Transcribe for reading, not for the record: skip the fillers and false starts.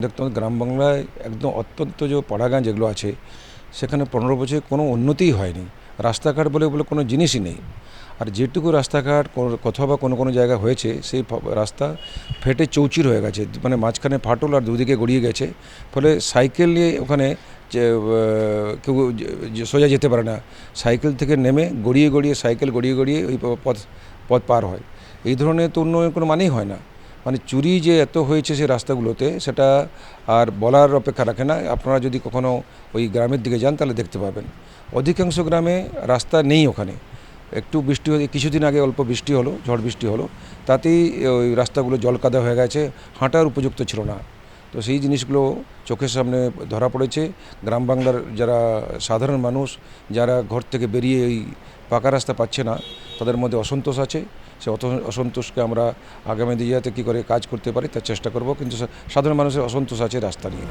দেখুন গ্রাম বাংলায় একদম অত্যন্ত যে পাড়াগাঁ যেগুলো আছে সেখানে 15 বছরে কোনো উন্নতিই হয়নি। রাস্তাঘাট বলে বলে কোনো জিনিসই নেই। আর যেটুকু রাস্তাঘাট কোথাও বা কোনো কোনো জায়গা হয়েছে সেই রাস্তা ফেটে চৌচির হয়ে গেছে, মানে মাঝখানে ফাটল আর দুদিকে গড়িয়ে গেছে। ফলে সাইকেল নিয়ে ওখানে যে কেউ সোজা যেতে পারে না। সাইকেল থেকে নেমে গড়িয়ে গড়িয়ে সাইকেল গড়িয়ে গড়িয়ে ওই পথ পথ পার হয়। এই ধরনের তো উন্নয়ন কোনো মানেই হয় না। মানে চুরি যে এত হয়েছে সেই রাস্তাগুলোতে সেটা আর বলার অপেক্ষা রাখে না। আপনারা যদি কখনও ওই গ্রামের দিকে যান তাহলে দেখতে পাবেন অধিকাংশ গ্রামে রাস্তা নেই। ওখানে একটু বৃষ্টি হয়ে কিছুদিন আগে অল্প বৃষ্টি হলো, ঝড় বৃষ্টি হলো, তাতেই ওই রাস্তাগুলো জলকাদা হয়ে গেছে, হাঁটার উপযুক্ত ছিল না। তো সেই জিনিসগুলো চোখের সামনে ধরা পড়েছে। গ্রাম বাংলার যারা সাধারণ মানুষ, যারা ঘর থেকে বেরিয়ে এই পাকা রাস্তা পাচ্ছে না, তাদের মধ্যে অসন্তোষ আছে। সে অসন্তোষকে আমরা আগামী দিনে যাতে কী করে কাজ করতে পারি তার চেষ্টা করব, কিন্তু সাধারণ মানুষের অসন্তোষ আছে রাস্তা নিয়ে।